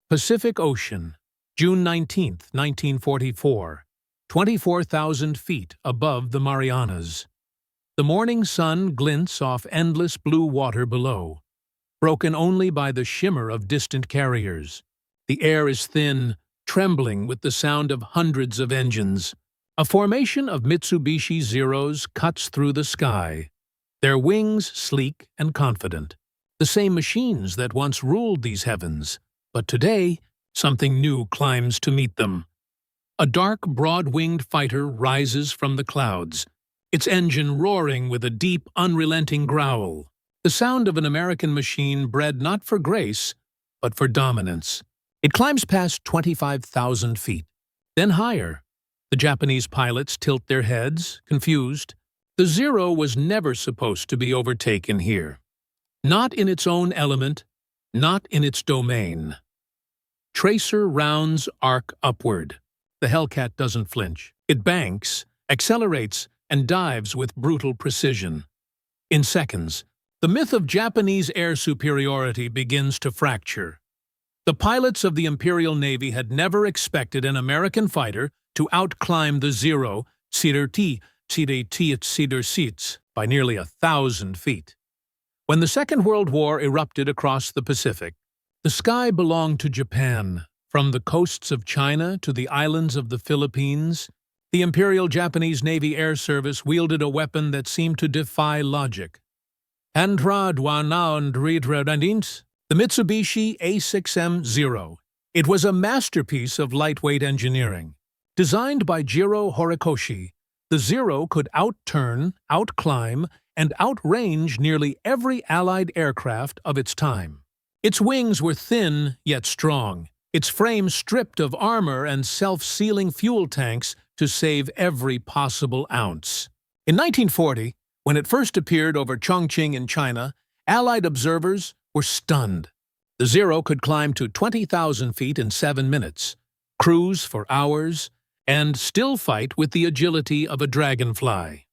Pacific Ocean, June 19, 1944, 24,000 feet above the Marianas. The morning sun glints off endless blue water below, broken only by the shimmer of distant carriers. The air is thin, trembling with the sound of hundreds of engines. A formation of Mitsubishi Zeros cuts through the sky, their wings sleek and confident. The same machines that once ruled these heavens, but today something new climbs to meet them. A dark, broad-winged fighter rises from the clouds, its engine roaring with a deep, unrelenting growl. The sound of an American machine bred not for grace, but for dominance. It climbs past 25,000 feet, then higher. The Japanese pilots tilt their heads, confused. The Zero was never supposed to be overtaken here. Not in its own element, not in its domain. Tracer rounds arc upward. The Hellcat doesn't flinch. It banks, accelerates, and dives with brutal precision. In seconds, the myth of Japanese air superiority begins to fracture. The pilots of the Imperial Navy had never expected an American fighter to outclimb the Zero by nearly 1,000 feet. When the Second World War erupted across the Pacific, the sky belonged to Japan. From the coasts of China to the islands of the Philippines, the Imperial Japanese Navy Air Service wielded a weapon that seemed to defy logic. The Mitsubishi A6M Zero. It was a masterpiece of lightweight engineering. Designed by Jiro Horikoshi, the Zero could outturn, outclimb, and outrange nearly every Allied aircraft of its time. Its wings were thin yet strong, its frame stripped of armor and self-sealing fuel tanks to save every possible ounce. In 1940, when it first appeared over Chongqing in China, Allied observers were stunned. The Zero could climb to 20,000 feet in 7 minutes, cruise for hours, and still fight with the agility of a dragonfly.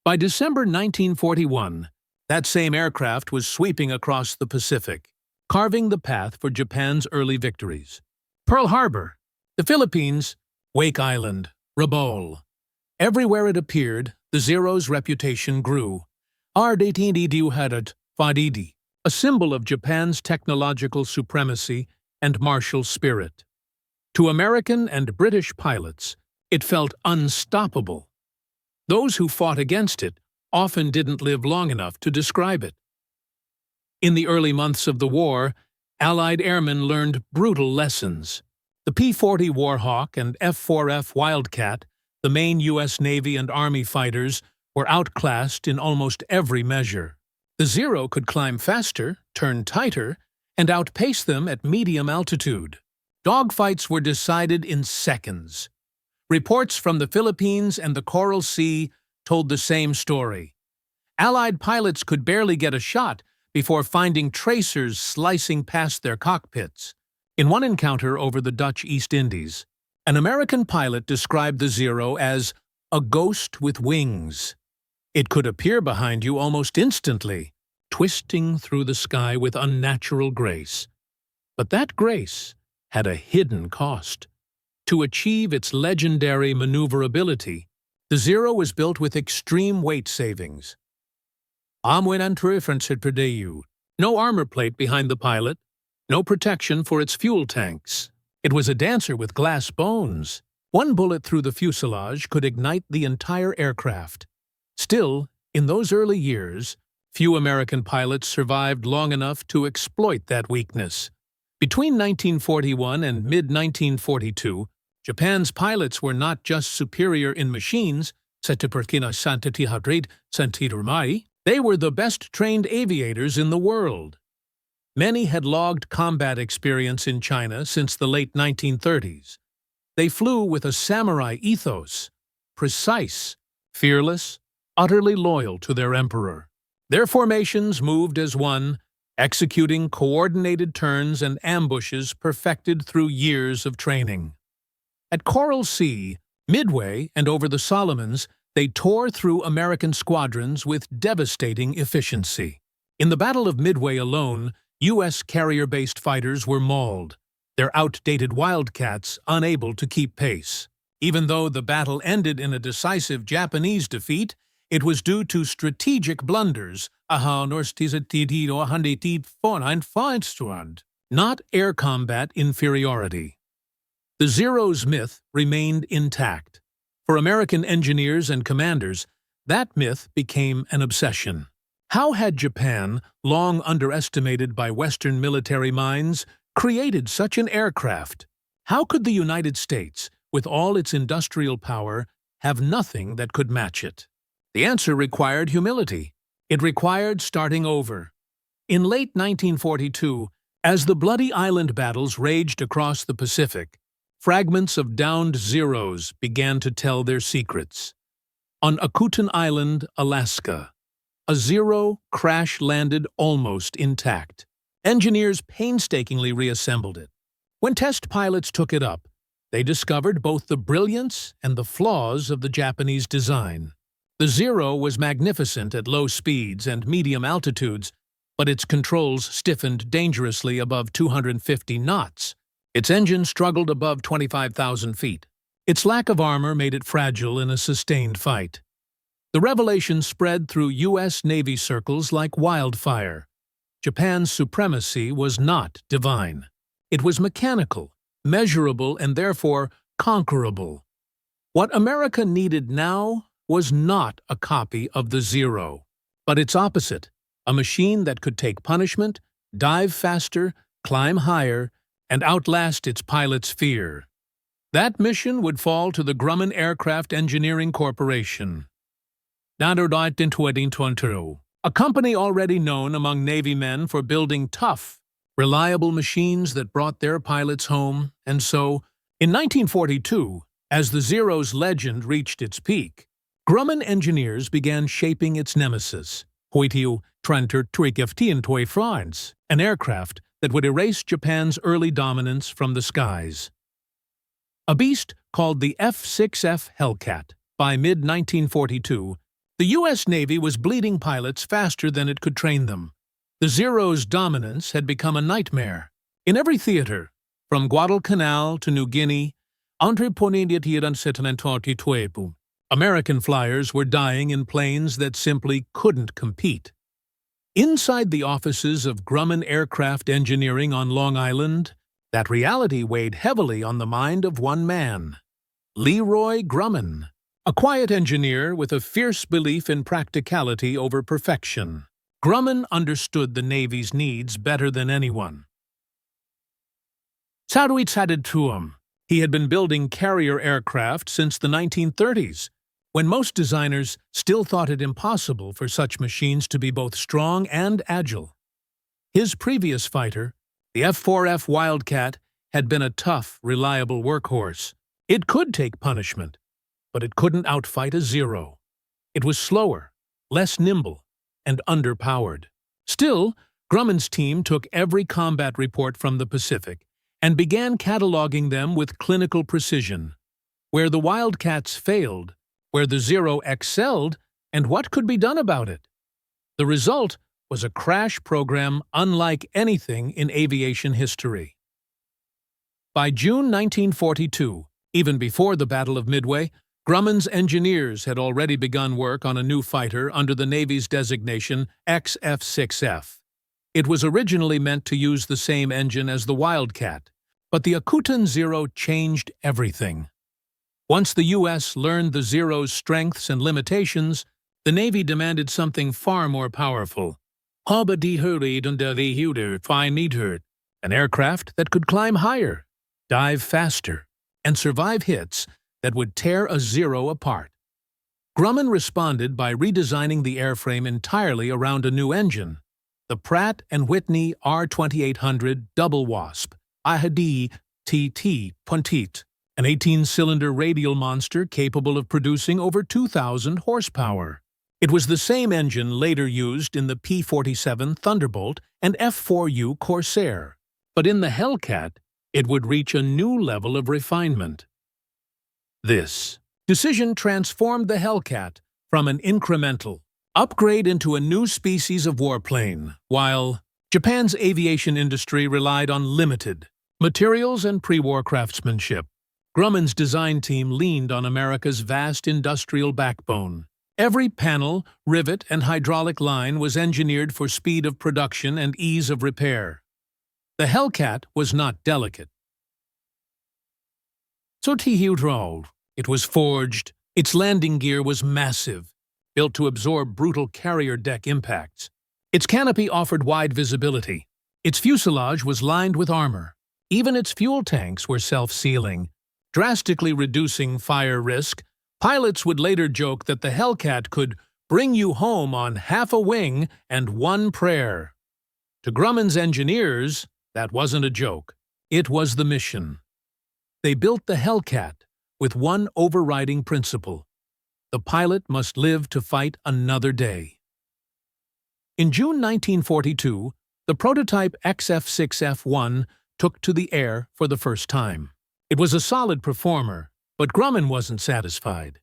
By December 1941, that same aircraft was sweeping across the Pacific, carving the path for Japan's early victories. Pearl Harbor, the Philippines, Wake Island, Rabaul. Everywhere it appeared, the Zero's reputation grew. A symbol of Japan's technological supremacy and martial spirit. To American and British pilots, it felt unstoppable. Those who fought against it often didn't live long enough to describe it. In the early months of the war, Allied airmen learned brutal lessons. The P-40 Warhawk and F-4F Wildcat, the main U.S. Navy and Army fighters, were outclassed in almost every measure. The Zero could climb faster, turn tighter, and outpace them at medium altitude. Dogfights were decided in seconds. Reports from the Philippines and the Coral Sea told the same story. Allied pilots could barely get a shot before finding tracers slicing past their cockpits. In one encounter over the Dutch East Indies, an American pilot described the Zero as a ghost with wings. It could appear behind you almost instantly, twisting through the sky with unnatural grace. But that grace had a hidden cost. To achieve its legendary maneuverability, the Zero was built with extreme weight savings. No armor plate behind the pilot, no protection for its fuel tanks. It was a dancer with glass bones. One bullet through the fuselage could ignite the entire aircraft. Still, in those early years, few American pilots survived long enough to exploit that weakness. Between 1941 and mid-1942, Japan's pilots were not just superior in machines, they were the best-trained aviators in the world. Many had logged combat experience in China since the late 1930s. They flew with a samurai ethos, precise, fearless, utterly loyal to their emperor. Their formations moved as one, executing coordinated turns and ambushes perfected through years of training. At Coral Sea, Midway, and over the Solomons, they tore through American squadrons with devastating efficiency. In the Battle of Midway alone, U.S. carrier-based fighters were mauled, their outdated Wildcats unable to keep pace. Even though the battle ended in a decisive Japanese defeat, it was due to strategic blunders, not air combat inferiority. The Zero's myth remained intact. For American engineers and commanders, that myth became an obsession. How had Japan, long underestimated by Western military minds, created such an aircraft? How could the United States, with all its industrial power, have nothing that could match it? The answer required humility. It required starting over. In late 1942, as the bloody island battles raged across the Pacific, fragments of downed Zeros began to tell their secrets. On Akutan Island, Alaska, a Zero crash-landed almost intact. Engineers painstakingly reassembled it. When test pilots took it up, they discovered both the brilliance and the flaws of the Japanese design. The Zero was magnificent at low speeds and medium altitudes, but its controls stiffened dangerously above 250 knots. Its engine struggled above 25,000 feet. Its lack of armor made it fragile in a sustained fight. The revelation spread through U.S. Navy circles like wildfire. Japan's supremacy was not divine. It was mechanical, measurable, and therefore conquerable. What America needed now was not a copy of the Zero, but its opposite, a machine that could take punishment, dive faster, climb higher, and outlast its pilot's fear. That mission would fall to the Grumman Aircraft Engineering Corporation, a company already known among Navy men for building tough, reliable machines that brought their pilots home. And so, in 1942, as the Zero's legend reached its peak, Grumman engineers began shaping its nemesis, an aircraft that would erase Japan's early dominance from the skies. A beast called the F6F Hellcat. By mid-1942, the U.S. Navy was bleeding pilots faster than it could train them. The Zero's dominance had become a nightmare. In every theater, from Guadalcanal to New Guinea, American flyers were dying in planes that simply couldn't compete. Inside the offices of Grumman Aircraft Engineering on Long Island, that reality weighed heavily on the mind of one man, Leroy Grumman, a quiet engineer with a fierce belief in practicality over perfection. Grumman understood the Navy's needs better than anyone. He had been building carrier aircraft since the 1930s, when most designers still thought it impossible for such machines to be both strong and agile. His previous fighter, the F4F Wildcat, had been a tough, reliable workhorse. It could take punishment, but it couldn't outfight a Zero. It was slower, less nimble, and underpowered. Still, Grumman's team took every combat report from the Pacific and began cataloging them with clinical precision. Where the Wildcats failed, where the Zero excelled, and what could be done about it. The result was a crash program unlike anything in aviation history. By June 1942, even before the Battle of Midway, Grumman's engineers had already begun work on a new fighter under the Navy's designation XF6F. It was originally meant to use the same engine as the Wildcat, but the Akutan Zero changed everything. Once the U.S. learned the Zero's strengths and limitations, the Navy demanded something far more powerful. An aircraft that could climb higher, dive faster, and survive hits that would tear a Zero apart. Grumman responded by redesigning the airframe entirely around a new engine, the Pratt & Whitney R2800 Double Wasp, IHD-TT Pontit, an 18-cylinder radial monster capable of producing over 2,000 horsepower. It was the same engine later used in the P-47 Thunderbolt and F-4U Corsair, but in the Hellcat, it would reach a new level of refinement. This decision transformed the Hellcat from an incremental upgrade into a new species of warplane, while Japan's aviation industry relied on limited materials and pre-war craftsmanship. Grumman's design team leaned on America's vast industrial backbone. Every panel, rivet, and hydraulic line was engineered for speed of production and ease of repair. The Hellcat was not delicate. It was forged. Its landing gear was massive, built to absorb brutal carrier deck impacts. Its canopy offered wide visibility. Its fuselage was lined with armor. Even its fuel tanks were self-sealing, drastically reducing fire risk. Pilots would later joke that the Hellcat could bring you home on half a wing and one prayer. To Grumman's engineers, that wasn't a joke. It was the mission. They built the Hellcat with one overriding principle: the pilot must live to fight another day. In June 1942, the prototype XF6F1 took to the air for the first time. It was a solid performer, but Grumman wasn't satisfied.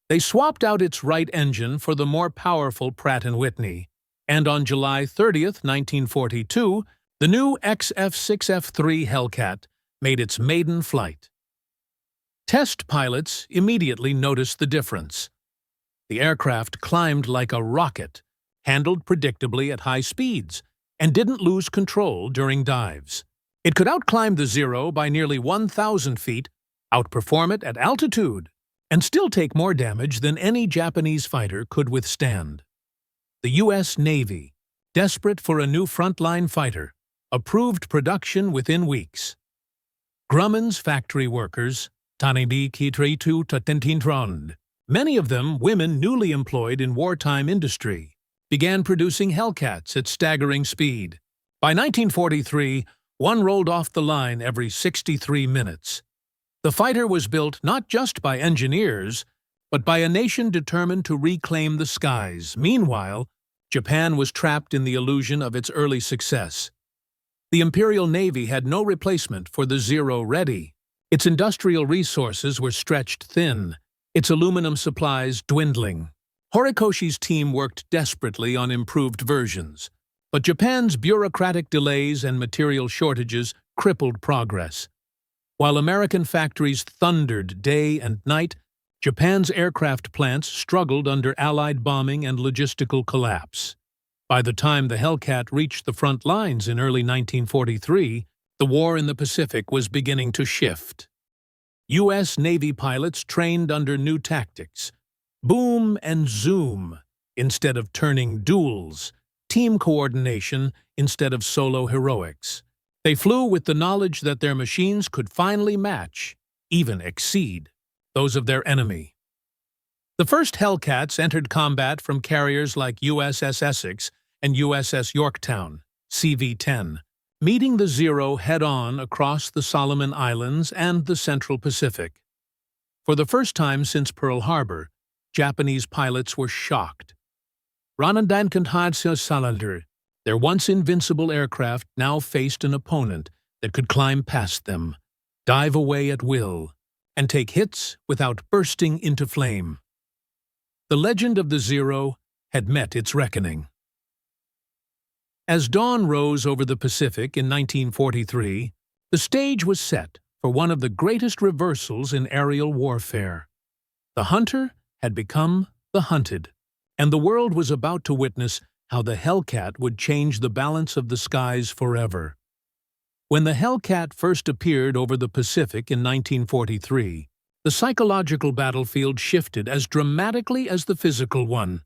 They swapped out its right engine for the more powerful Pratt & Whitney, and on July 30, 1942, the new XF6F3 Hellcat made its maiden flight. Test pilots immediately noticed the difference. The aircraft climbed like a rocket, handled predictably at high speeds, and didn't lose control during dives. It could outclimb the Zero by nearly 1,000 feet, outperform it at altitude, and still take more damage than any Japanese fighter could withstand. The U.S. Navy, desperate for a new frontline fighter, approved production within weeks. Grumman's factory workers, many of them women newly employed in wartime industry, began producing Hellcats at staggering speed. By 1943, one rolled off the line every 63 minutes. The fighter was built not just by engineers, but by a nation determined to reclaim the skies. Meanwhile, Japan was trapped in the illusion of its early success. The Imperial Navy had no replacement for the Zero ready. Its industrial resources were stretched thin, its aluminum supplies dwindling. Horikoshi's team worked desperately on improved versions, but Japan's bureaucratic delays and material shortages crippled progress. While American factories thundered day and night, Japan's aircraft plants struggled under Allied bombing and logistical collapse. By the time the Hellcat reached the front lines in early 1943, the war in the Pacific was beginning to shift. U.S. Navy pilots trained under new tactics: boom and zoom instead of turning duels, team coordination instead of solo heroics. They flew with the knowledge that their machines could finally match, even exceed, those of their enemy. The first Hellcats entered combat from carriers like USS Essex and USS Yorktown, CV-10, meeting the Zero head-on across the Solomon Islands and the Central Pacific. For the first time since Pearl Harbor, Japanese pilots were shocked. Their once invincible aircraft now faced an opponent that could climb past them, dive away at will, and take hits without bursting into flame. The legend of the Zero had met its reckoning. As dawn rose over the Pacific in 1943, the stage was set for one of the greatest reversals in aerial warfare. The hunter had become the hunted, and the world was about to witness how the Hellcat would change the balance of the skies forever. When the Hellcat first appeared over the Pacific in 1943, the psychological battlefield shifted as dramatically as the physical one.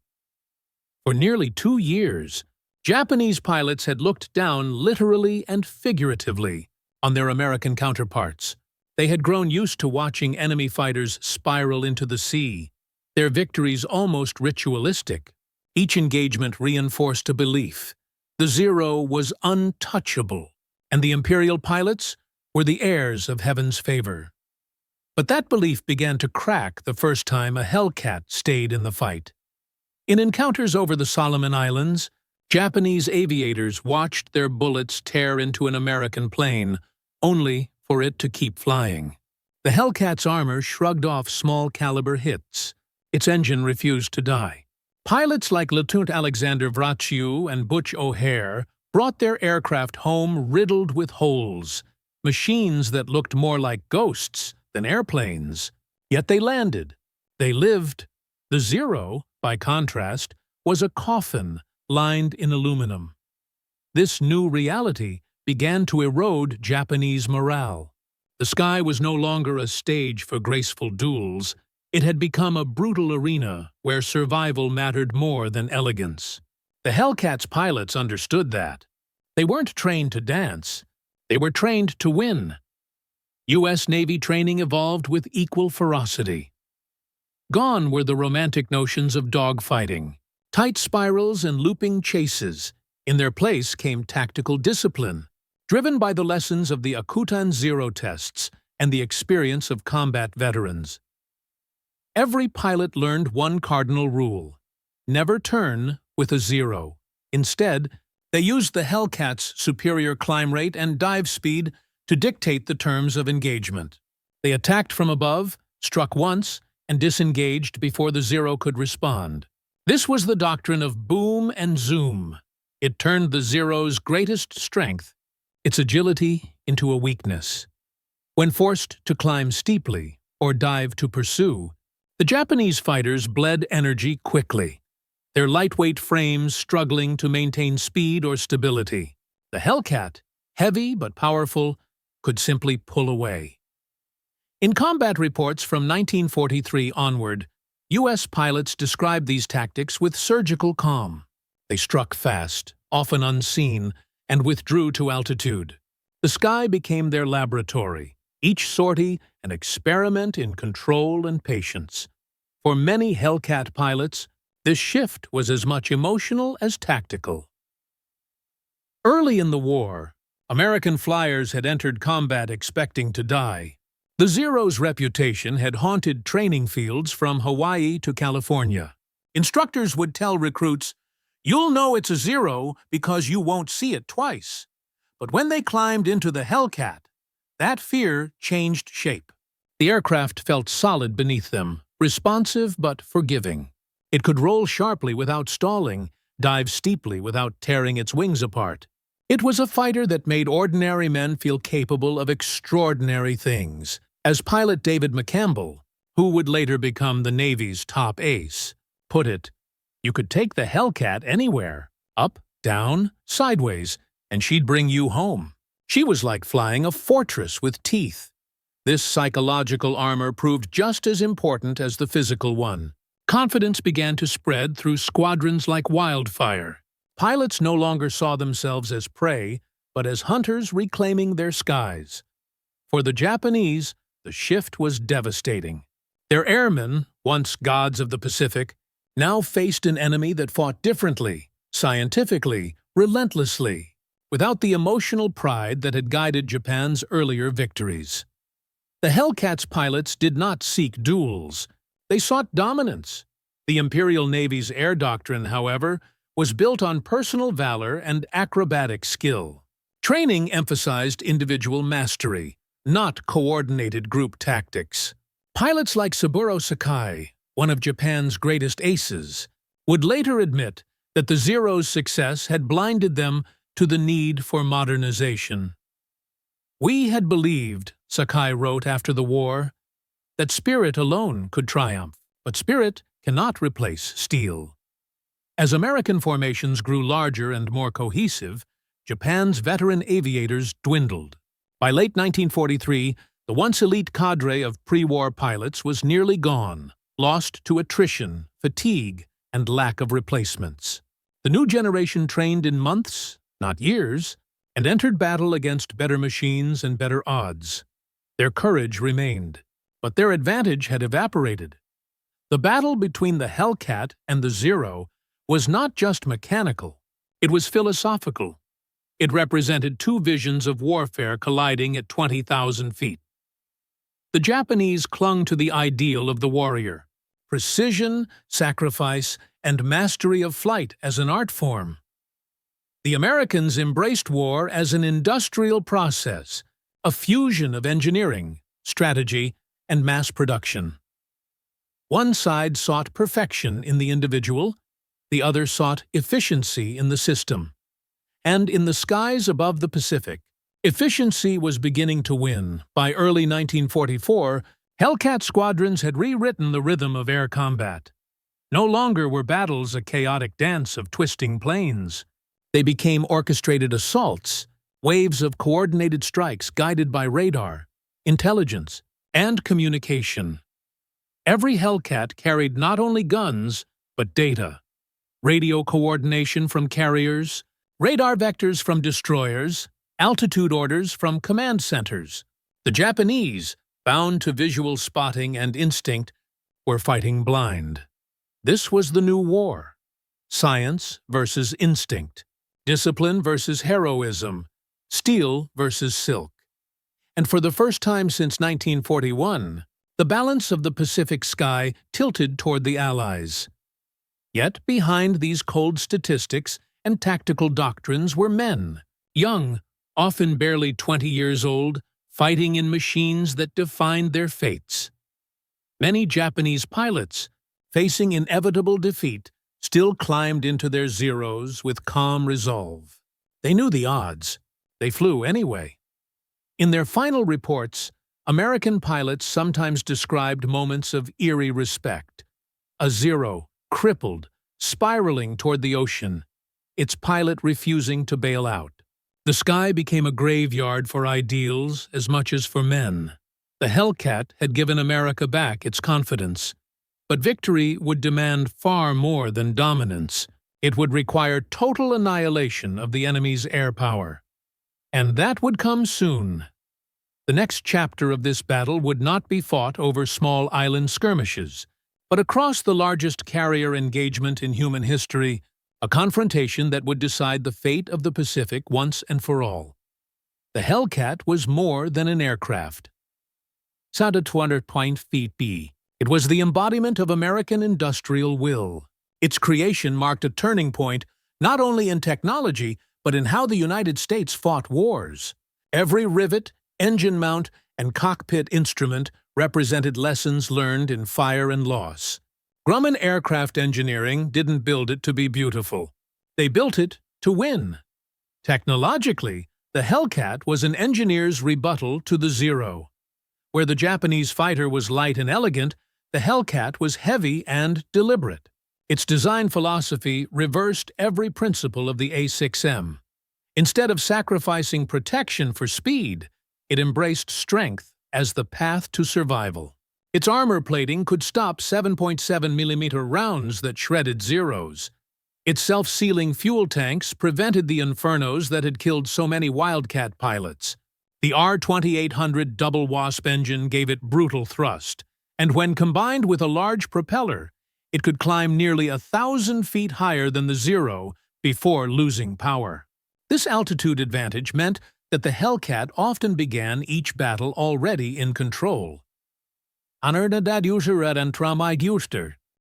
For nearly 2 years, Japanese pilots had looked down literally and figuratively on their American counterparts. They had grown used to watching enemy fighters spiral into the sea, their victories almost ritualistic. Each engagement reinforced a belief: the Zero was untouchable, and the Imperial pilots were the heirs of heaven's favor. But that belief began to crack the first time a Hellcat stayed in the fight. In encounters over the Solomon Islands, Japanese aviators watched their bullets tear into an American plane, only for it to keep flying. The Hellcat's armor shrugged off small-caliber hits. Its engine refused to die. Pilots like Lieutenant Alexander Vraciu and Butch O'Hare brought their aircraft home riddled with holes, machines that looked more like ghosts than airplanes. Yet they landed. They lived. The Zero, by contrast, was a coffin lined in aluminum. This new reality began to erode Japanese morale. The sky was no longer a stage for graceful duels. It had become a brutal arena where survival mattered more than elegance. The Hellcat's pilots understood that. They weren't trained to dance. They were trained to win. U.S. Navy training evolved with equal ferocity. Gone were the romantic notions of dogfighting, tight spirals and looping chases. In their place came tactical discipline, driven by the lessons of the Outclimb Zero tests and the experience of combat veterans. Every pilot learned one cardinal rule: never turn with a zero. Instead, they used the Hellcat's superior climb rate and dive speed to dictate the terms of engagement. They attacked from above, struck once, and disengaged before the Zero could respond. This was the doctrine of boom and zoom. It turned the Zero's greatest strength, its agility, into a weakness. When forced to climb steeply or dive to pursue, the Japanese fighters bled energy quickly, their lightweight frames struggling to maintain speed or stability. The Hellcat, heavy but powerful, could simply pull away. In combat reports from 1943 onward, U.S. pilots described these tactics with surgical calm. They struck fast, often unseen, and withdrew to altitude. The sky became their laboratory, each sortie an experiment in control and patience. For many Hellcat pilots, this shift was as much emotional as tactical. Early in the war, American flyers had entered combat expecting to die. The Zero's reputation had haunted training fields from Hawaii to California. Instructors would tell recruits, "You'll know it's a Zero because you won't see it twice." But when they climbed into the Hellcat, that fear changed shape. The aircraft felt solid beneath them, responsive but forgiving. It could roll sharply without stalling, dive steeply without tearing its wings apart. It was a fighter that made ordinary men feel capable of extraordinary things. As pilot David McCampbell, who would later become the Navy's top ace, put it, "You could take the Hellcat anywhere, up, down, sideways, and she'd bring you home." She was like flying a fortress with teeth. This psychological armor proved just as important as the physical one. Confidence began to spread through squadrons like wildfire. Pilots no longer saw themselves as prey, but as hunters reclaiming their skies. For the Japanese, the shift was devastating. Their airmen, once gods of the Pacific, now faced an enemy that fought differently, scientifically, relentlessly, without the emotional pride that had guided Japan's earlier victories. The Hellcat's pilots did not seek duels. They sought dominance. The Imperial Navy's air doctrine, however, was built on personal valor and acrobatic skill. Training emphasized individual mastery, not coordinated group tactics. Pilots like Saburo Sakai, one of Japan's greatest aces, would later admit that the Zero's success had blinded them to the need for modernization. "We had believed," Sakai wrote after the war, "that spirit alone could triumph, but spirit cannot replace steel." As American formations grew larger and more cohesive, Japan's veteran aviators dwindled. By late 1943, the once elite cadre of pre-war pilots was nearly gone, lost to attrition, fatigue, and lack of replacements. The new generation trained in months, not years, and entered battle against better machines and better odds. Their courage remained, but their advantage had evaporated. The battle between the Hellcat and the Zero was not just mechanical, it was philosophical. It represented two visions of warfare colliding at 20,000 feet. The Japanese clung to the ideal of the warrior: precision, sacrifice, and mastery of flight as an art form. The Americans embraced war as an industrial process, a fusion of engineering, strategy, and mass production. One side sought perfection in the individual, the other sought efficiency in the system. and in the skies above the Pacific, efficiency was beginning to win. By early 1944, Hellcat squadrons had rewritten the rhythm of air combat. No longer were battles a chaotic dance of twisting planes. They became orchestrated assaults, waves of coordinated strikes guided by radar, intelligence, and communication. Every Hellcat carried not only guns, but data. Radio coordination from carriers, radar vectors from destroyers, altitude orders from command centers. The Japanese, bound to visual spotting and instinct, were fighting blind. This was the new war. Science versus instinct. Discipline versus heroism. Steel versus silk. And for the first time since 1941, the balance of the Pacific sky tilted toward the Allies. Yet behind these cold statistics and tactical doctrines were men, young, often barely 20 years old, fighting in machines that defined their fates. Many Japanese pilots, facing inevitable defeat, still climbed into their Zeros with calm resolve. They knew the odds. They flew anyway. In their final reports, American pilots sometimes described moments of eerie respect. A Zero, crippled, spiraling toward the ocean, its pilot refusing to bail out. The sky became a graveyard for ideals as much as for men. The Hellcat had given America back its confidence. But victory would demand far more than dominance. It would require total annihilation of the enemy's air power. And that would come soon. The next chapter of this battle would not be fought over small island skirmishes, but across the largest carrier engagement in human history, a confrontation that would decide the fate of the Pacific once and for all. The Hellcat was more than an aircraft. Sada 200 feet B. It was the embodiment of American industrial will. Its creation marked a turning point not only in technology, but in how the United States fought wars. Every rivet, engine mount, and cockpit instrument represented lessons learned in fire and loss. Grumman Aircraft Engineering didn't build it to be beautiful. They built it to win. Technologically, the Hellcat was an engineer's rebuttal to the Zero. Where the Japanese fighter was light and elegant, the Hellcat was heavy and deliberate. Its design philosophy reversed every principle of the A6M. Instead of sacrificing protection for speed, it embraced strength as the path to survival. Its armor plating could stop 7.7mm rounds that shredded Zeros. Its self-sealing fuel tanks prevented the infernos that had killed so many Wildcat pilots. The R-2800 double Wasp engine gave it brutal thrust, and when combined with a large propeller, it could climb nearly 1,000 feet higher than the Zero before losing power. This altitude advantage meant that the Hellcat often began each battle already in control.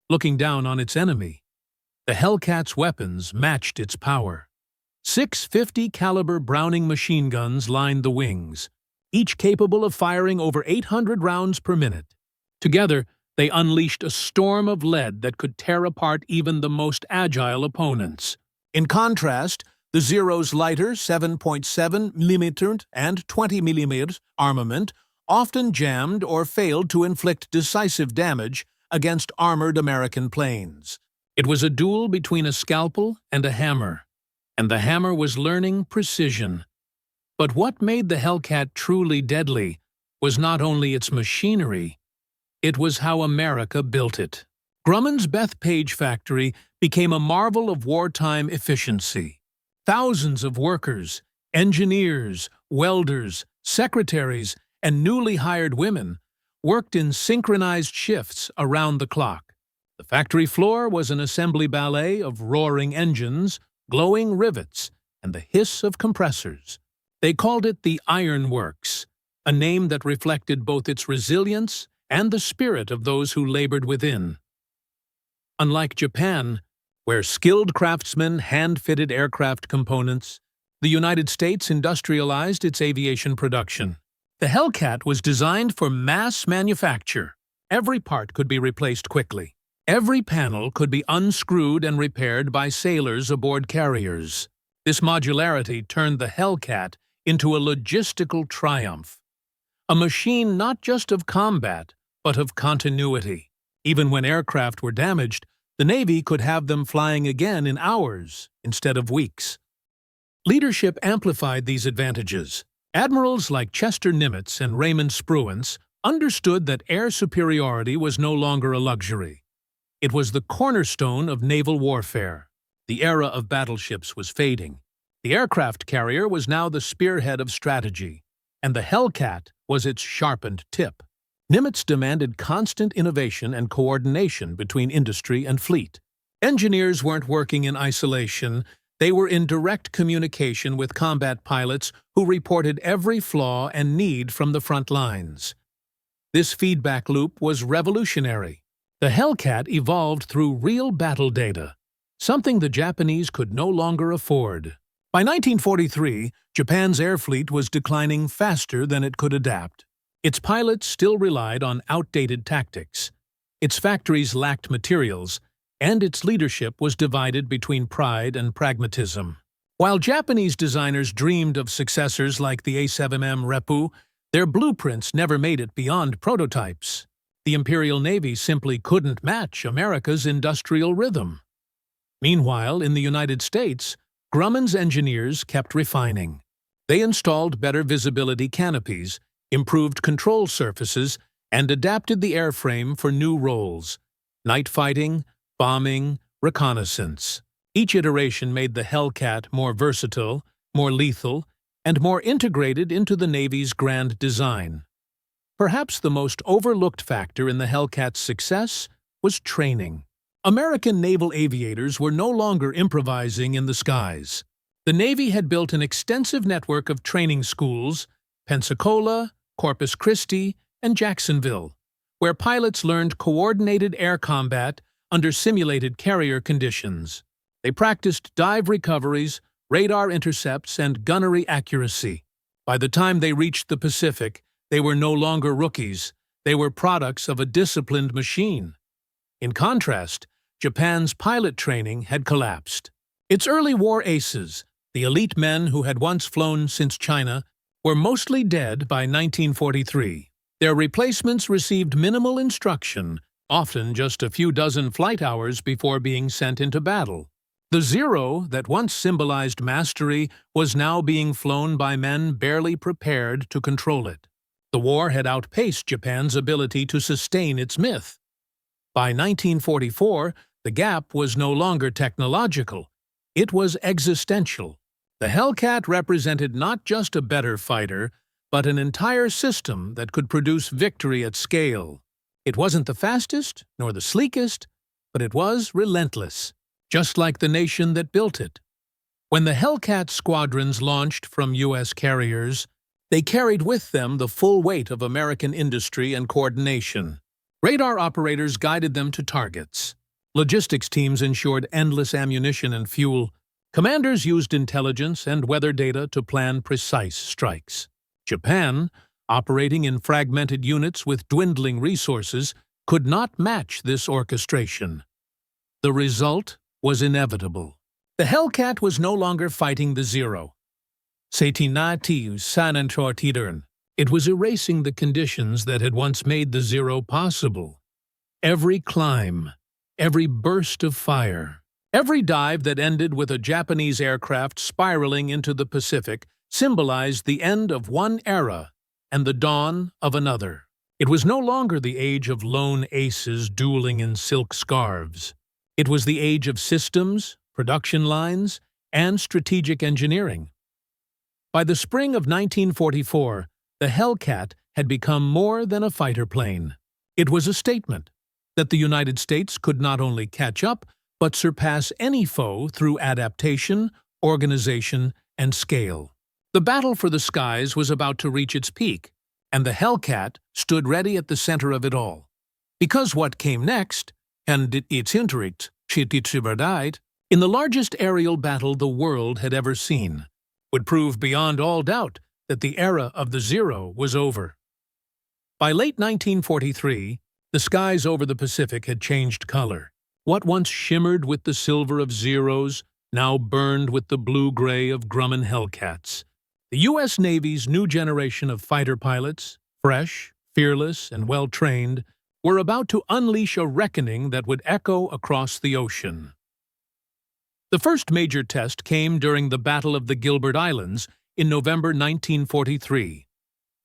Looking down on its enemy. The Hellcat's weapons matched its power. 650 caliber Browning machine guns lined the wings, each capable of firing over 800 rounds per minute. Together, they unleashed a storm of lead that could tear apart even the most agile opponents. In contrast, the Zero's lighter 7.7mm and 20mm armament often jammed or failed to inflict decisive damage against armored American planes. It was a duel between a scalpel and a hammer, and the hammer was learning precision. But what made the Hellcat truly deadly was not only its machinery, it was how America built it. Grumman's Bethpage factory became a marvel of wartime efficiency. Thousands of workers, engineers, welders, secretaries, and newly hired women worked in synchronized shifts around the clock. The factory floor was an assembly ballet of roaring engines, glowing rivets, and the hiss of compressors. They called it the Iron Works, a name that reflected both its resilience and the spirit of those who labored within. Unlike Japan, where skilled craftsmen hand-fitted aircraft components, the United States industrialized its aviation production. The Hellcat was designed for mass manufacture. Every part could be replaced quickly. Every panel could be unscrewed and repaired by sailors aboard carriers. This modularity turned the Hellcat into a logistical triumph, a machine not just of combat, but of continuity. Even when aircraft were damaged, the Navy could have them flying again in hours instead of weeks. Leadership amplified these advantages. Admirals like Chester Nimitz and Raymond Spruance understood that air superiority was no longer a luxury. It was the cornerstone of naval warfare. The era of battleships was fading. The aircraft carrier was now the spearhead of strategy, and the Hellcat was its sharpened tip. Nimitz demanded constant innovation and coordination between industry and fleet. Engineers weren't working in isolation. They were in direct communication with combat pilots who reported every flaw and need from the front lines. This feedback loop was revolutionary. The Hellcat evolved through real battle data, something the Japanese could no longer afford. By 1943, Japan's air fleet was declining faster than it could adapt. Its pilots still relied on outdated tactics. Its factories lacked materials, and its leadership was divided between pride and pragmatism. While Japanese designers dreamed of successors like the A7M Reppu, their blueprints never made it beyond prototypes. The Imperial Navy simply couldn't match America's industrial rhythm. Meanwhile, in the United States, Grumman's engineers kept refining. They installed better visibility canopies, improved control surfaces, and adapted the airframe for new roles: night fighting, bombing, reconnaissance. Each iteration made the Hellcat more versatile, more lethal, and more integrated into the Navy's grand design. Perhaps the most overlooked factor in the Hellcat's success was training. American naval aviators were no longer improvising in the skies. The Navy had built an extensive network of training schools: Pensacola, Corpus Christi, and Jacksonville, where pilots learned coordinated air combat under simulated carrier conditions. They practiced dive recoveries, radar intercepts, and gunnery accuracy. By the time they reached the Pacific, they were no longer rookies. They were products of a disciplined machine. In contrast, Japan's pilot training had collapsed. Its early war aces, the elite men who had once flown since China, were mostly dead by 1943. Their replacements received minimal instruction, often just a few dozen flight hours before being sent into battle. The Zero that once symbolized mastery was now being flown by men barely prepared to control it. The war had outpaced Japan's ability to sustain its myth. By 1944, the gap was no longer technological. It was existential. The Hellcat represented not just a better fighter, but an entire system that could produce victory at scale. It wasn't the fastest, nor the sleekest, but it was relentless, just like the nation that built it. When the Hellcat squadrons launched from U.S. carriers, they carried with them the full weight of American industry and coordination. Radar operators guided them to targets. Logistics teams ensured endless ammunition and fuel. Commanders used intelligence and weather data to plan precise strikes. Japan, operating in fragmented units with dwindling resources, could not match this orchestration. The result was inevitable. The Hellcat was no longer fighting the Zero. It was erasing the conditions that had once made the Zero possible. Every climb, every burst of fire, every dive that ended with a Japanese aircraft spiraling into the Pacific symbolized the end of one era and the dawn of another. It was no longer the age of lone aces dueling in silk scarves. It was the age of systems, production lines, and strategic engineering. By the spring of 1944, the Hellcat had become more than a fighter plane. It was a statement that the United States could not only catch up, but surpass any foe through adaptation, organization, and scale. The battle for the skies was about to reach its peak, and the Hellcat stood ready at the center of it all. Because what came next, and its hinterigt, in the largest aerial battle the world had ever seen, would prove beyond all doubt that the era of the Zero was over. By late 1943, the skies over the Pacific had changed color. What once shimmered with the silver of Zeros now burned with the blue-gray of Grumman Hellcats. The U.S. Navy's new generation of fighter pilots, fresh, fearless, and well-trained, were about to unleash a reckoning that would echo across the ocean. The first major test came during the Battle of the Gilbert Islands in November 1943.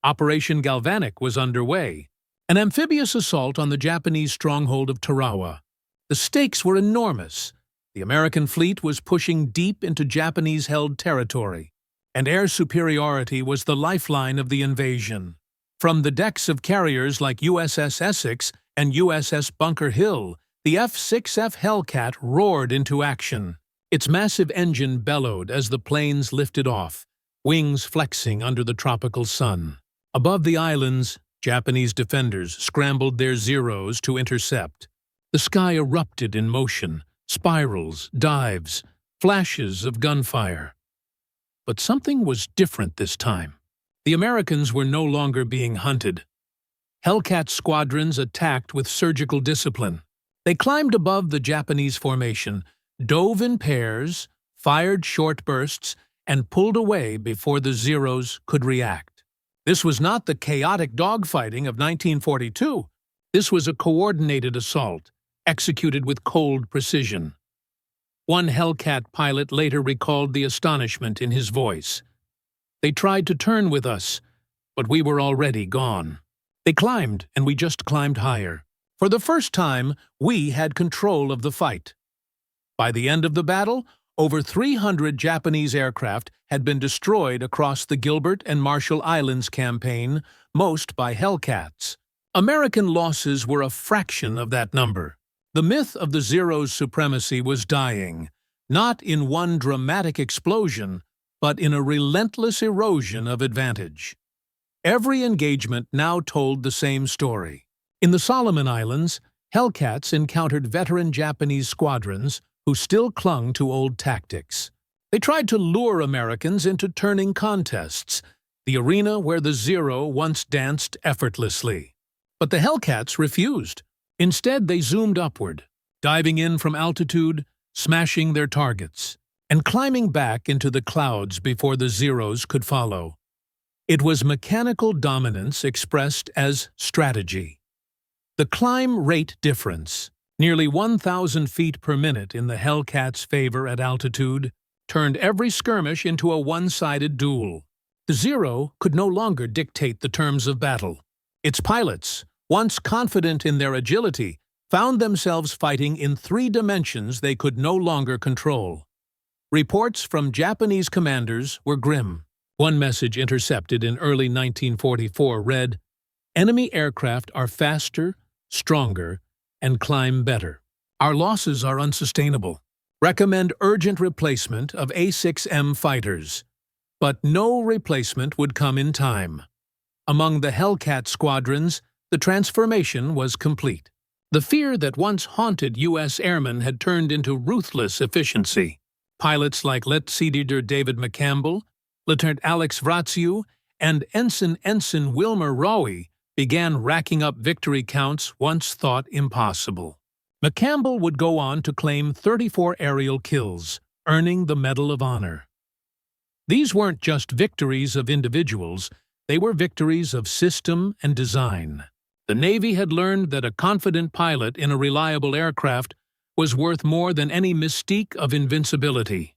Operation Galvanic was underway, an amphibious assault on the Japanese stronghold of Tarawa. The stakes were enormous. The American fleet was pushing deep into Japanese-held territory, and air superiority was the lifeline of the invasion. From the decks of carriers like USS Essex and USS Bunker Hill, the F6F Hellcat roared into action. Its massive engine bellowed as the planes lifted off, wings flexing under the tropical sun. Above the islands, Japanese defenders scrambled their Zeros to intercept. The sky erupted in motion, spirals, dives, flashes of gunfire. But something was different this time. The Americans were no longer being hunted. Hellcat squadrons attacked with surgical discipline. They climbed above the Japanese formation, dove in pairs, fired short bursts, and pulled away before the Zeros could react. This was not the chaotic dogfighting of 1942. This was a coordinated assault, executed with cold precision. One Hellcat pilot later recalled the astonishment in his voice. "They tried to turn with us, but we were already gone. They climbed, and we just climbed higher. For the first time, we had control of the fight." By the end of the battle, over 300 Japanese aircraft had been destroyed across the Gilbert and Marshall Islands campaign, most by Hellcats. American losses were a fraction of that number. The myth of the Zero's supremacy was dying, not in one dramatic explosion, but in a relentless erosion of advantage. Every engagement now told the same story. In the Solomon Islands, Hellcats encountered veteran Japanese squadrons who still clung to old tactics. They tried to lure Americans into turning contests, the arena where the Zero once danced effortlessly. But the Hellcats refused. Instead, they zoomed upward, diving in from altitude, smashing their targets, and climbing back into the clouds before the Zeros could follow. It was mechanical dominance expressed as strategy. The climb rate difference, nearly 1,000 feet per minute in the Hellcat's favor at altitude, turned every skirmish into a one-sided duel. The Zero could no longer dictate the terms of battle. Its pilots, once confident in their agility, found themselves fighting in 3 dimensions they could no longer control. Reports from Japanese commanders were grim. One message intercepted in early 1944 read, "Enemy aircraft are faster, stronger, and climb better. Our losses are unsustainable. Recommend urgent replacement of A6M fighters." But no replacement would come in time. Among the Hellcat squadrons, the transformation was complete. The fear that once haunted U.S. airmen had turned into ruthless efficiency. Pilots like Lieutenant David McCampbell, Lieutenant Alex Vratsiu, and Ensign Wilmer Rowe began racking up victory counts once thought impossible. McCampbell would go on to claim 34 aerial kills, earning the Medal of Honor. These weren't just victories of individuals, they were victories of system and design. The Navy had learned that a confident pilot in a reliable aircraft was worth more than any mystique of invincibility.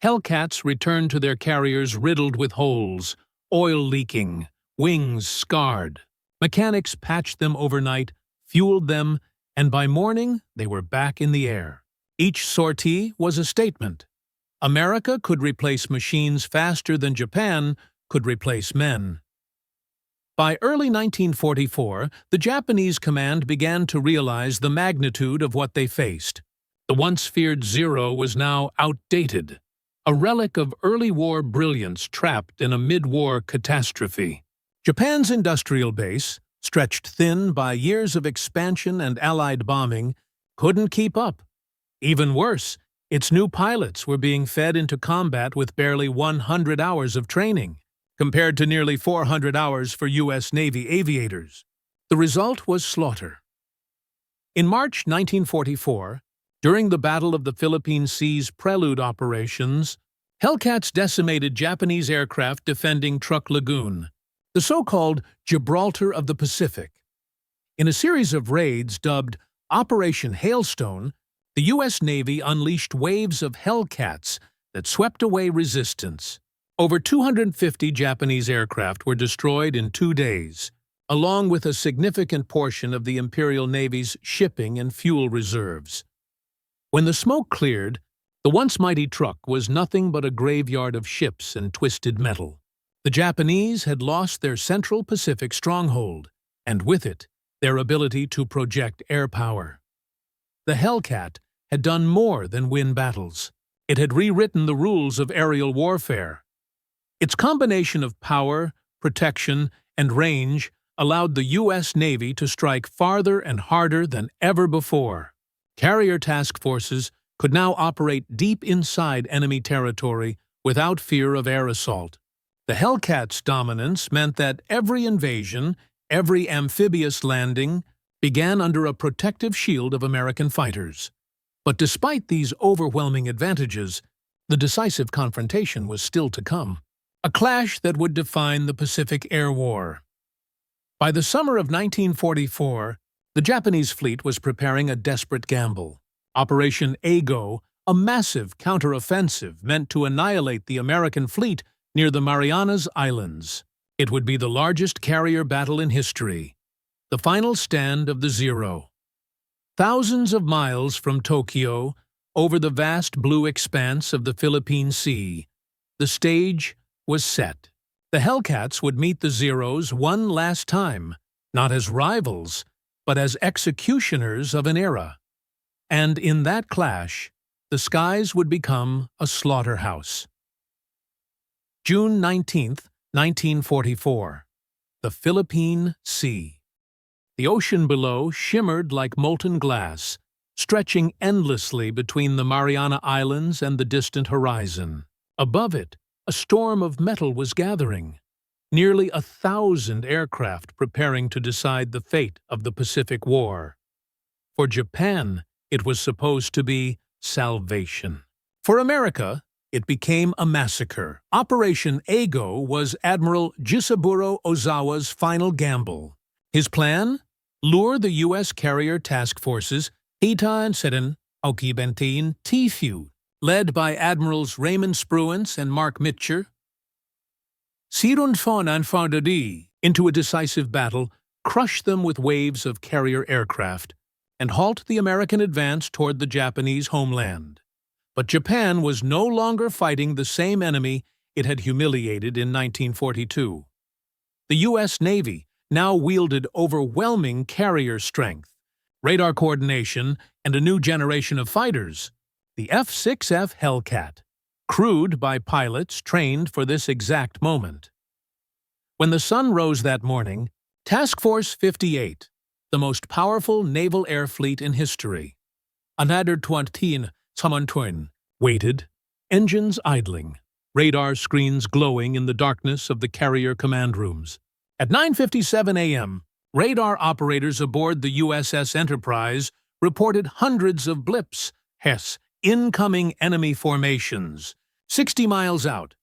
Hellcats returned to their carriers riddled with holes, oil leaking, wings scarred. Mechanics patched them overnight, fueled them, and by morning they were back in the air. Each sortie was a statement. America could replace machines faster than Japan could replace men. By early 1944, the Japanese command began to realize the magnitude of what they faced. The once feared Zero was now outdated, a relic of early war brilliance trapped in a mid-war catastrophe. Japan's industrial base, stretched thin by years of expansion and Allied bombing, couldn't keep up. Even worse, its new pilots were being fed into combat with barely 100 hours of training, compared to nearly 400 hours for U.S. Navy aviators. The result was slaughter. In March 1944, During the Battle of the Philippine Sea's prelude operations, Hellcats decimated Japanese aircraft defending Truk Lagoon, the so-called Gibraltar of the Pacific. In a series of raids dubbed Operation Hailstone, the U.S. Navy unleashed waves of Hellcats that swept away resistance. Over 250 Japanese aircraft were destroyed in 2 days, along with a significant portion of the Imperial Navy's shipping and fuel reserves. When the smoke cleared, the once mighty Truk was nothing but a graveyard of ships and twisted metal. The Japanese had lost their Central Pacific stronghold, and with it, their ability to project air power. The Hellcat had done more than win battles. It had rewritten the rules of aerial warfare. Its combination of power, protection, and range allowed the U.S. Navy to strike farther and harder than ever before. Carrier task forces could now operate deep inside enemy territory without fear of air assault. The Hellcat's dominance meant that every invasion, every amphibious landing, began under a protective shield of American fighters. But despite these overwhelming advantages, the decisive confrontation was still to come, a clash that would define the Pacific Air War. By the summer of 1944, the Japanese fleet was preparing a desperate gamble. Operation Ago, a massive counteroffensive meant to annihilate the American fleet near the Marianas Islands. It would be the largest carrier battle in history, the final stand of the Zero. Thousands of miles from Tokyo, over the vast blue expanse of the Philippine Sea, the stage was set. The Hellcats would meet the Zeros one last time, not as rivals, but as executioners of an era. And in that clash, the skies would become a slaughterhouse. June 19, 1944. The Philippine Sea. The ocean below shimmered like molten glass, stretching endlessly between the Mariana Islands and the distant horizon. Above it, a storm of metal was gathering. Nearly 1,000 aircraft preparing to decide the fate of the Pacific War. For Japan, it was supposed to be salvation. For America, it became a massacre. Operation Ago was Admiral Jisaburo Ozawa's final gamble. His plan? Lure the U.S. carrier task forces Hita and Sedan Aukibentin Tifu, led by Admirals Raymond Spruance and Mark Mitcher, Sirunfon and Fardadi, into a decisive battle, crush them with waves of carrier aircraft, and halt the American advance toward the Japanese homeland. But Japan was no longer fighting the same enemy it had humiliated in 1942. The U.S. Navy now wielded overwhelming carrier strength, radar coordination, and a new generation of fighters, the F6F Hellcat, crewed by pilots trained for this exact moment. When the sun rose that morning, Task Force 58, the most powerful naval air fleet in history, another 20 Samantuin, waited, engines idling, radar screens glowing in the darkness of the carrier command rooms. At 9:57 a.m., radar operators aboard the USS Enterprise reported hundreds of blips, incoming enemy formations. 60 miles out,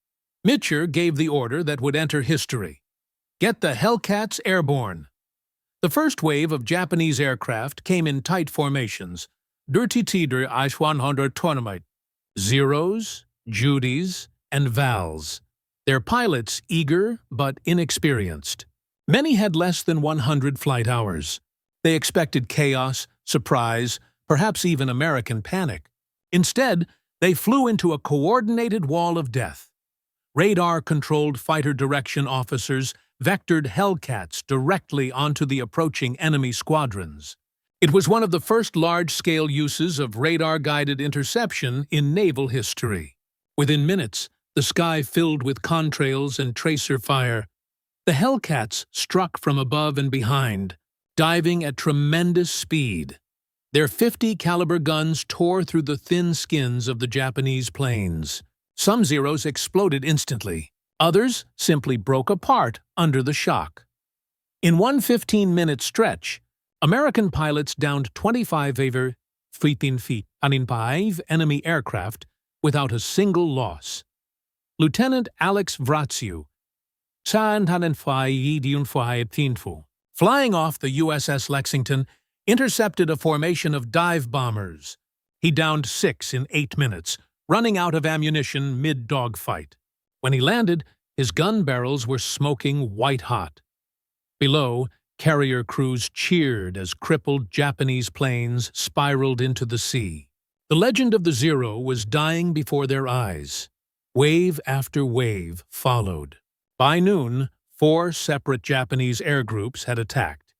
Mitcher gave the order that would enter history. Get the Hellcats airborne. The first wave of Japanese aircraft came in tight formations. Dirty Tider Ice-100 Tournament, Zeros, Judies, and Vals. Their pilots eager but inexperienced. Many had less than 100 flight hours. They expected chaos, surprise, perhaps even American panic. Instead, they flew into a coordinated wall of death. Radar-controlled fighter direction officers vectored Hellcats directly onto the approaching enemy squadrons. It was one of the first large-scale uses of radar-guided interception in naval history. Within minutes, the sky filled with contrails and tracer fire. The Hellcats struck from above and behind, diving at tremendous speed. Their 50-caliber guns tore through the thin skins of the Japanese planes. Some Zeros exploded instantly. Others simply broke apart under the shock. In one 15-minute stretch, American pilots downed 25 feet, and in 5 enemy aircraft without a single loss. Lieutenant Alex Vratsiu, flying off the USS Lexington, intercepted a formation of dive bombers. He downed 6 in 8 minutes, running out of ammunition mid-dogfight. When he landed, his gun barrels were smoking white-hot. Below, carrier crews cheered as crippled Japanese planes spiraled into the sea. The legend of the Zero was dying before their eyes. Wave after wave followed. By noon, 4 separate Japanese air groups had attacked,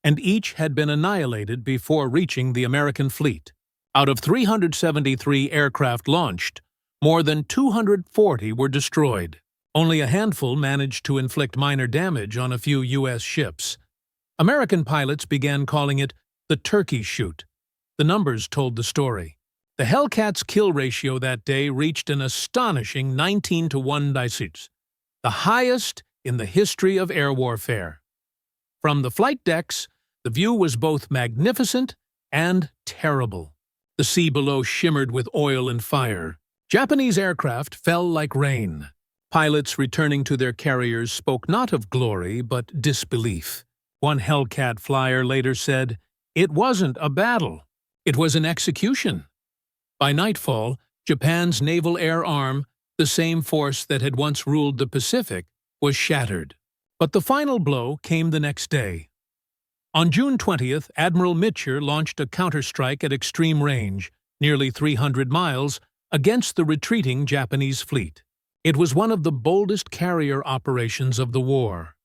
and each had been annihilated before reaching the American fleet. Out of 373 aircraft launched, more than 240 were destroyed. Only a handful managed to inflict minor damage on a few U.S. ships. American pilots began calling it the Turkey Shoot. The numbers told the story. The Hellcat's kill ratio that day reached an astonishing 19-to-1 decisive, the highest in the history of air warfare. From the flight decks, the view was both magnificent and terrible. The sea below shimmered with oil and fire. Japanese aircraft fell like rain. Pilots returning to their carriers spoke not of glory, but disbelief. One Hellcat flyer later said, "It wasn't a battle. It was an execution." By nightfall, Japan's naval air arm, the same force that had once ruled the Pacific, was shattered. But the final blow came the next day. On June 20th, Admiral Mitchell launched a counterstrike at extreme range, nearly 300 miles, against the retreating Japanese fleet. It was one of the boldest carrier operations of the war.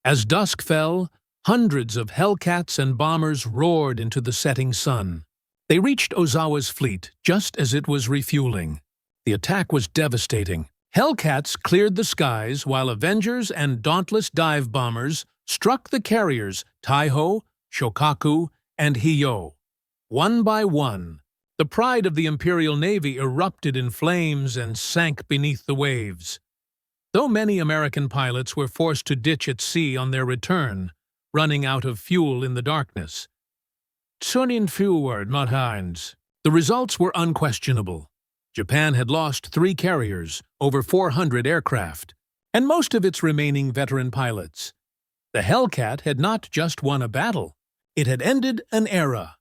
As dusk fell, hundreds of Hellcats and bombers roared into the setting sun. They reached Ozawa's fleet just as it was refueling. The attack was devastating. Hellcats cleared the skies while Avengers and dauntless dive bombers struck the carriers Taiho, Shokaku, and Hiyo. One by one, the pride of the Imperial Navy erupted in flames and sank beneath the waves. Though many American pilots were forced to ditch at sea on their return, running out of fuel in the darkness. The results were unquestionable. Japan had lost 3 carriers, over 400 aircraft, and most of its remaining veteran pilots. The Hellcat had not just won a battle, it had ended an era.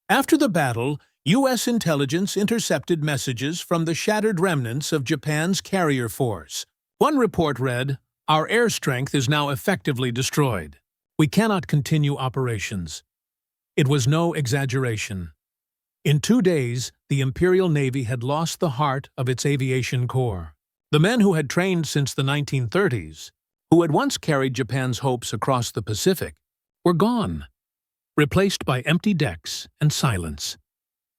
After the battle, U.S. intelligence intercepted messages from the shattered remnants of Japan's carrier force. One report read, "Our air strength is now effectively destroyed. We cannot continue operations." It was no exaggeration. In 2 days, the Imperial Navy had lost the heart of its aviation corps. The men who had trained since the 1930s, who had once carried Japan's hopes across the Pacific, were gone, replaced by empty decks and silence.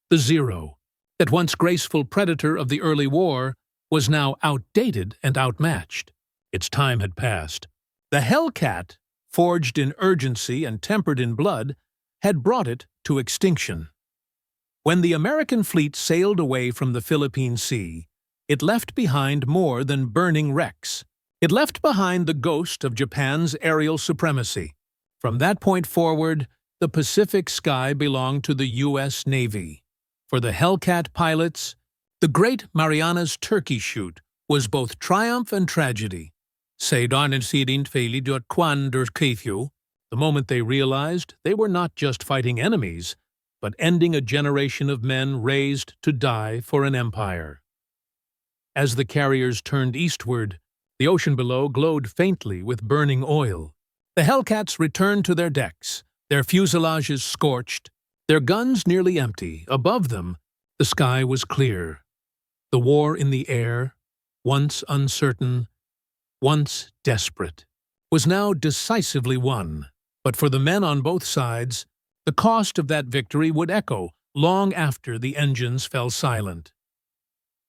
The Zero, that once graceful predator of the early war, was now outdated and outmatched. Its time had passed. The Hellcat, forged in urgency and tempered in blood, had brought it to extinction. When the American fleet sailed away from the Philippine Sea, it left behind more than burning wrecks. It left behind the ghost of Japan's aerial supremacy. From that point forward, the Pacific sky belonged to the U.S. Navy. For the Hellcat pilots, the Great Marianas Turkey Shoot was both triumph and tragedy. The moment they realized they were not just fighting enemies, but ending a generation of men raised to die for an empire. As the carriers turned eastward, the ocean below glowed faintly with burning oil. The Hellcats returned to their decks, their fuselages scorched, their guns nearly empty. Above them, the sky was clear. The war in the air, once uncertain, once desperate, was now decisively won. But for the men on both sides, the cost of that victory would echo long after the engines fell silent.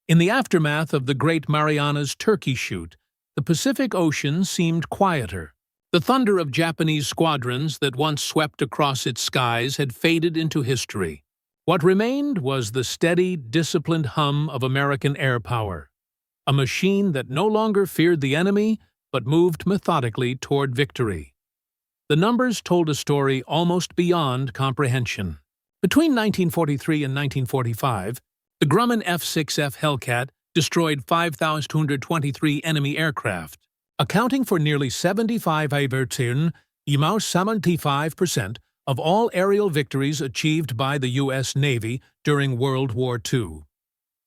In the aftermath of the Great Marianas Turkey Shoot, the Pacific Ocean seemed quieter. The thunder of Japanese squadrons that once swept across its skies had faded into history. What remained was the steady, disciplined hum of American air power, a machine that no longer feared the enemy but moved methodically toward victory. The numbers told a story almost beyond comprehension. Between 1943 and 1945, the Grumman F6F Hellcat destroyed 5,223 enemy aircraft, accounting for nearly 75% of all aerial victories achieved by the U.S. Navy during World War II.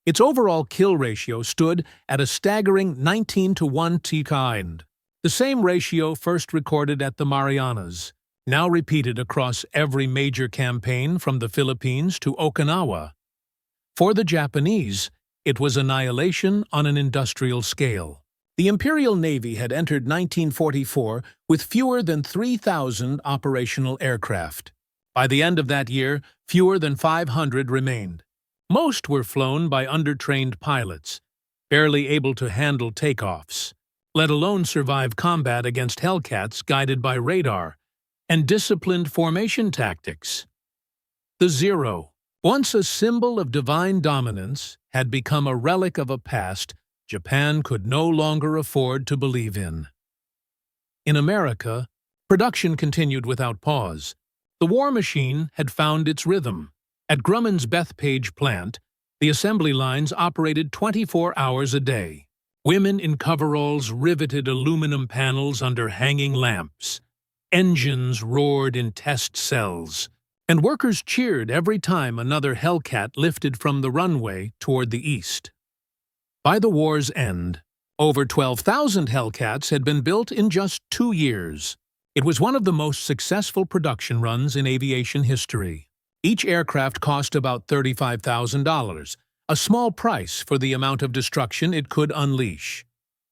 Its overall kill ratio stood at a staggering 19-to-1 kind, the same ratio first recorded at the Marianas, now repeated across every major campaign from the Philippines to Okinawa. For the Japanese, it was annihilation on an industrial scale. The Imperial Navy had entered 1944 with fewer than 3,000 operational aircraft. By the end of that year, fewer than 500 remained. Most were flown by undertrained pilots, barely able to handle takeoffs, let alone survive combat against Hellcats guided by radar and disciplined formation tactics. The Zero, once a symbol of divine dominance, had become a relic of a past Japan could no longer afford to believe in. In America, production continued without pause. The war machine had found its rhythm. At Grumman's Bethpage plant, the assembly lines operated 24 hours a day. Women in coveralls riveted aluminum panels under hanging lamps. Engines roared in test cells, and workers cheered every time another Hellcat lifted from the runway toward the east. By the war's end, over 12,000 Hellcats had been built in just 2 years. It was one of the most successful production runs in aviation history. Each aircraft cost about $35,000, a small price for the amount of destruction it could unleash.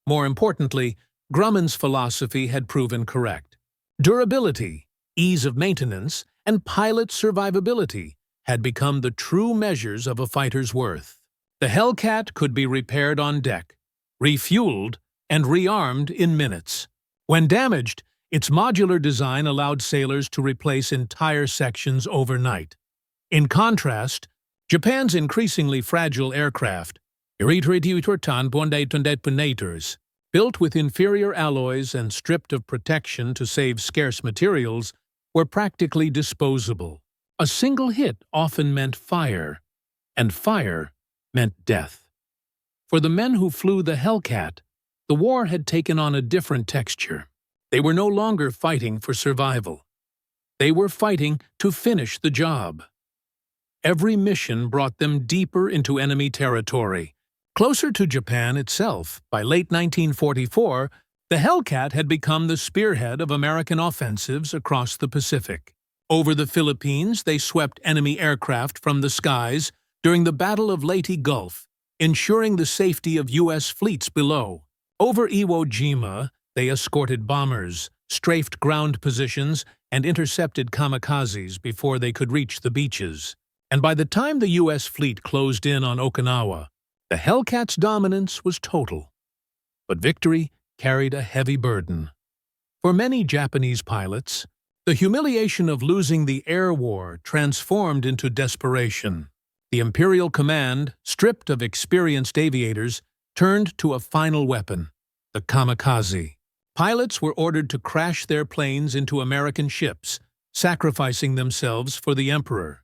More importantly, Grumman's philosophy had proven correct. Durability, ease of maintenance, and pilot survivability had become the true measures of a fighter's worth. The Hellcat could be repaired on deck, refueled, and rearmed in minutes. When damaged, its modular design allowed sailors to replace entire sections overnight. In contrast, Japan's increasingly fragile aircraft, built with inferior alloys and stripped of protection to save scarce materials, were practically disposable. A single hit often meant fire, and fire meant death. For the men who flew the Hellcat, the war had taken on a different texture. They were no longer fighting for survival. They were fighting to finish the job. Every mission brought them deeper into enemy territory. Closer to Japan itself, by late 1944, the Hellcat had become the spearhead of American offensives across the Pacific. Over the Philippines, they swept enemy aircraft from the skies during the Battle of Leyte Gulf, ensuring the safety of U.S. fleets below. Over Iwo Jima, they escorted bombers, strafed ground positions, and intercepted kamikazes before they could reach the beaches. And by the time the U.S. fleet closed in on Okinawa, the Hellcat's dominance was total. But victory carried a heavy burden. For many Japanese pilots, the humiliation of losing the air war transformed into desperation. The Imperial Command, stripped of experienced aviators, turned to a final weapon, the kamikaze. Pilots were ordered to crash their planes into American ships, sacrificing themselves for the Emperor.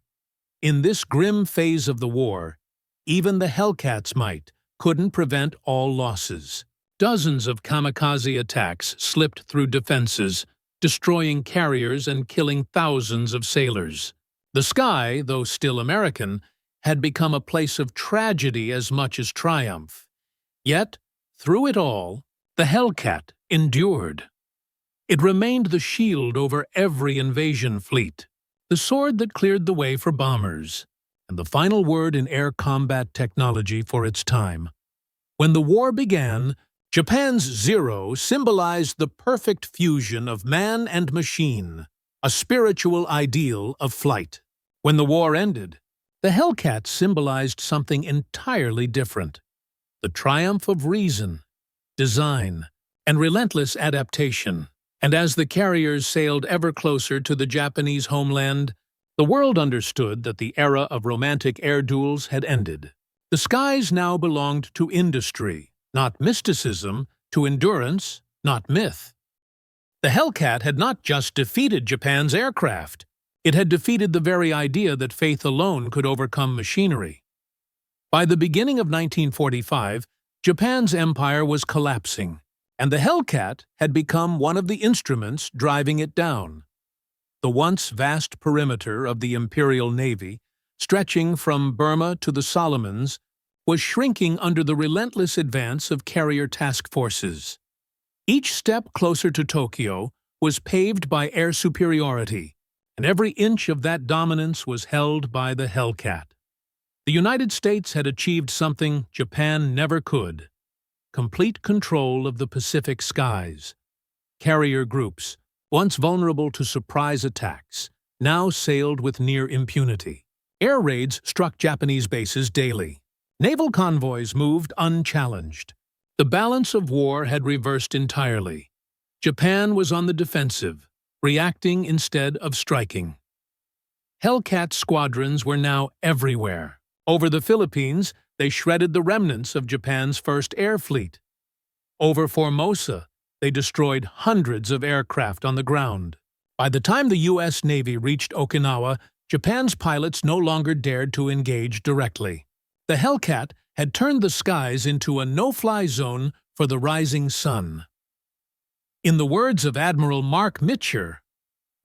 In this grim phase of the war, even the Hellcat's might couldn't prevent all losses. Dozens of kamikaze attacks slipped through defenses, destroying carriers and killing thousands of sailors. The sky, though still American, had become a place of tragedy as much as triumph. Yet, through it all, the Hellcat endured. It remained the shield over every invasion fleet, the sword that cleared the way for bombers, and the final word in air combat technology for its time. When the war began, Japan's Zero symbolized the perfect fusion of man and machine, a spiritual ideal of flight. When the war ended, the Hellcat symbolized something entirely different: the triumph of reason, design, and relentless adaptation. And as the carriers sailed ever closer to the Japanese homeland, the world understood that the era of romantic air duels had ended. The skies now belonged to industry, not mysticism, to endurance, not myth. The Hellcat had not just defeated Japan's aircraft. It had defeated the very idea that faith alone could overcome machinery. By the beginning of 1945, Japan's empire was collapsing, and the Hellcat had become one of the instruments driving it down. The once vast perimeter of the Imperial Navy, stretching from Burma to the Solomons, was shrinking under the relentless advance of carrier task forces. Each step closer to Tokyo was paved by air superiority, and every inch of that dominance was held by the Hellcat. The United States had achieved something Japan never could: complete control of the Pacific skies. Carrier groups, once vulnerable to surprise attacks, now sailed with near impunity. Air raids struck Japanese bases daily. Naval convoys moved unchallenged. The balance of war had reversed entirely. Japan was on the defensive, reacting instead of striking. Hellcat squadrons were now everywhere. Over the Philippines, they shredded the remnants of Japan's first air fleet. Over Formosa, they destroyed hundreds of aircraft on the ground. By the time the U.S. Navy reached Okinawa, Japan's pilots no longer dared to engage directly. The Hellcat had turned the skies into a no-fly zone for the rising sun. In the words of Admiral Mark Mitcher,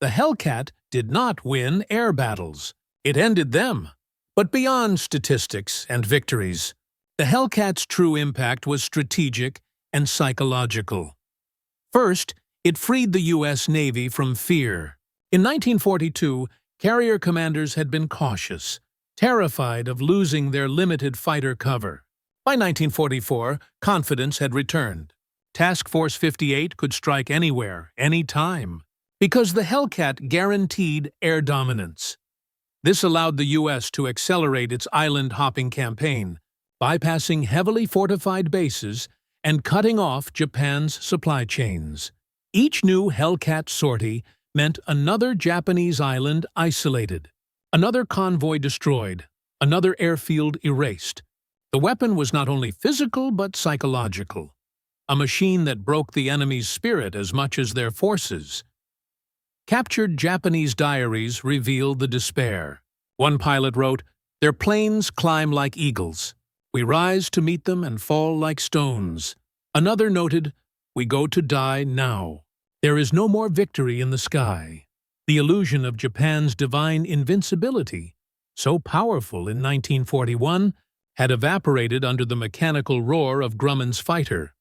the Hellcat did not win air battles. It ended them. But beyond statistics and victories, the Hellcat's true impact was strategic and psychological. First, it freed the U.S. Navy from fear. In 1942, carrier commanders had been cautious, terrified of losing their limited fighter cover. By 1944, confidence had returned. Task Force 58 could strike anywhere, anytime, because the Hellcat guaranteed air dominance. This allowed the U.S. to accelerate its island-hopping campaign, bypassing heavily fortified bases and cutting off Japan's supply chains. Each new Hellcat sortie meant another Japanese island isolated, another convoy destroyed, another airfield erased. The weapon was not only physical but psychological, a machine that broke the enemy's spirit as much as their forces. Captured Japanese diaries reveal the despair. One pilot wrote, "Their planes climb like eagles. We rise to meet them and fall like stones." Another noted, "We go to die now. There is no more victory in the sky." The illusion of Japan's divine invincibility, so powerful in 1941, had evaporated under the mechanical roar of Grumman's fighter.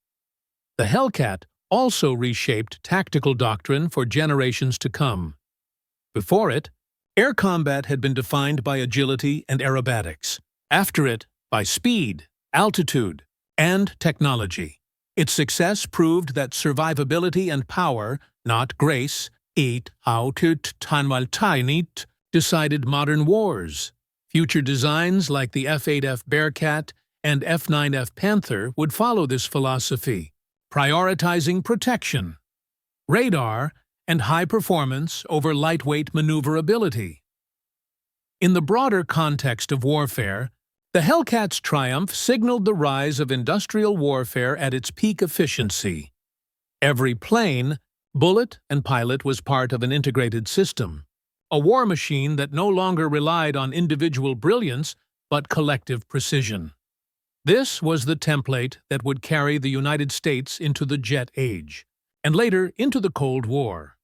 The Hellcat also reshaped tactical doctrine for generations to come. Before it, air combat had been defined by agility and aerobatics. After it, by speed, altitude, and technology. Its success proved that survivability and power, not grace, decided modern wars. Future designs like the F-8F Bearcat and F-9F Panther would follow this philosophy, prioritizing protection, radar, and high performance over lightweight maneuverability. In the broader context of warfare, the Hellcat's triumph signaled the rise of industrial warfare at its peak efficiency. Every plane, bullet, and pilot was part of an integrated system, a war machine that no longer relied on individual brilliance but collective precision. This was the template that would carry the United States into the jet age, and later into the Cold War.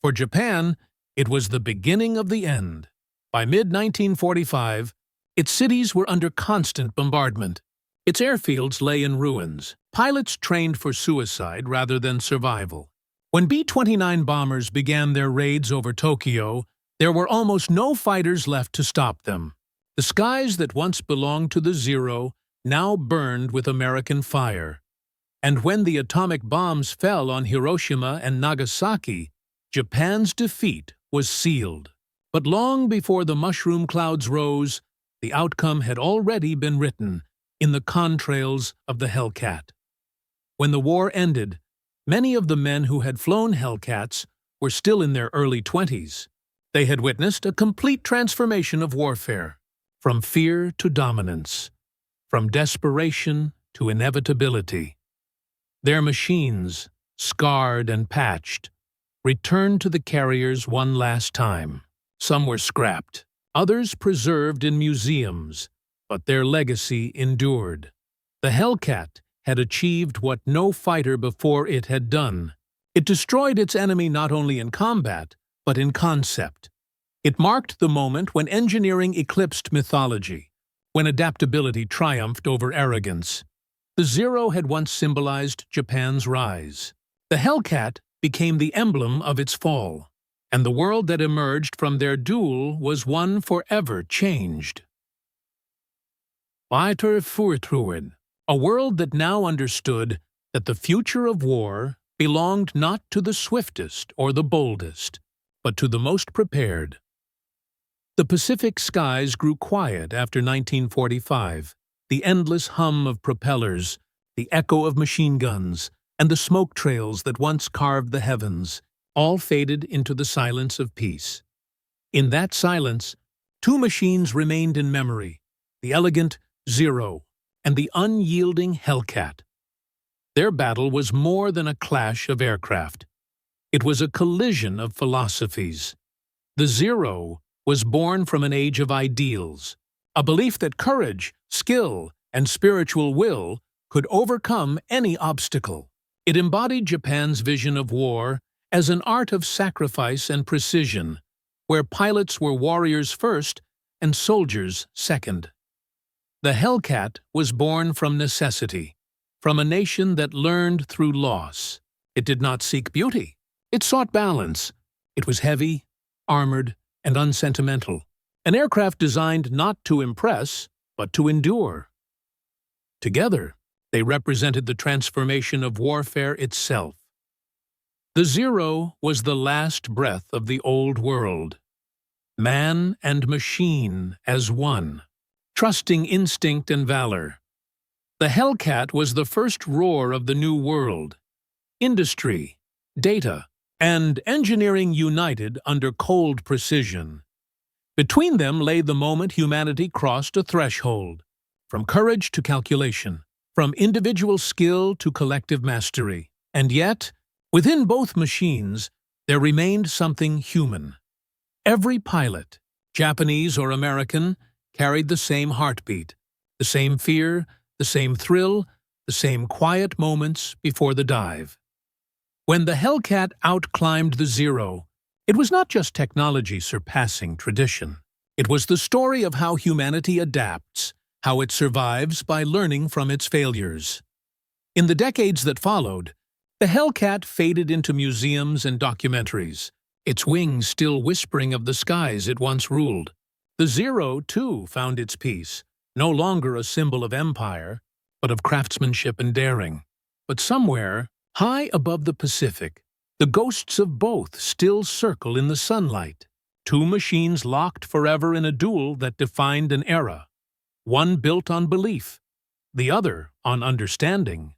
For Japan, it was the beginning of the end. By mid-1945, its cities were under constant bombardment. Its airfields lay in ruins. Pilots trained for suicide rather than survival. When B-29 bombers began their raids over Tokyo, there were almost no fighters left to stop them. The skies that once belonged to the Zero now burned with American fire. And when the atomic bombs fell on Hiroshima and Nagasaki, Japan's defeat was sealed. But long before the mushroom clouds rose, the outcome had already been written in the contrails of the Hellcat. When the war ended, many of the men who had flown Hellcats were still in their early 20s. They had witnessed a complete transformation of warfare, from fear to dominance, from desperation to inevitability. Their machines, scarred and patched, returned to the carriers one last time. Some were scrapped, others preserved in museums, but their legacy endured. The Hellcat had achieved what no fighter before it had done. It destroyed its enemy not only in combat, but in concept. It marked the moment when engineering eclipsed mythology, when adaptability triumphed over arrogance. The Zero had once symbolized Japan's rise. The Hellcat became the emblem of its fall, and the world that emerged from their duel was one forever changed. Weiter Vortruhen, a world that now understood that the future of war belonged not to the swiftest or the boldest, but to the most prepared. The Pacific skies grew quiet after 1945. The endless hum of propellers, the echo of machine guns, and the smoke trails that once carved the heavens all faded into the silence of peace. In that silence, two machines remained in memory, the elegant Zero and the unyielding Hellcat. Their battle was more than a clash of aircraft. It was a collision of philosophies. The Zero was born from an age of ideals, a belief that courage, skill, and spiritual will could overcome any obstacle. It embodied Japan's vision of war as an art of sacrifice and precision, where pilots were warriors first and soldiers second. The Hellcat was born from necessity, from a nation that learned through loss. It did not seek beauty. It sought balance. It was heavy, armored, and unsentimental. An aircraft designed not to impress, but to endure. Together, they represented the transformation of warfare itself. The Zero was the last breath of the old world. Man and machine as one, trusting instinct and valor. The Hellcat was the first roar of the new world. Industry, data, and engineering united under cold precision. Between them lay the moment humanity crossed a threshold, from courage to calculation, from individual skill to collective mastery. And yet, within both machines, there remained something human. Every pilot, Japanese or American, carried the same heartbeat, the same fear, the same thrill, the same quiet moments before the dive. When the Hellcat outclimbed the Zero, it was not just technology surpassing tradition. It was the story of how humanity adapts, how it survives by learning from its failures. In the decades that followed, the Hellcat faded into museums and documentaries, its wings still whispering of the skies it once ruled. The Zero, too, found its peace, no longer a symbol of empire, but of craftsmanship and daring. But somewhere, high above the Pacific, the ghosts of both still circle in the sunlight. Two machines locked forever in a duel that defined an era. One built on belief, the other on understanding.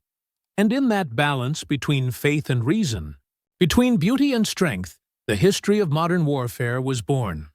And in that balance between faith and reason, between beauty and strength, the history of modern warfare was born.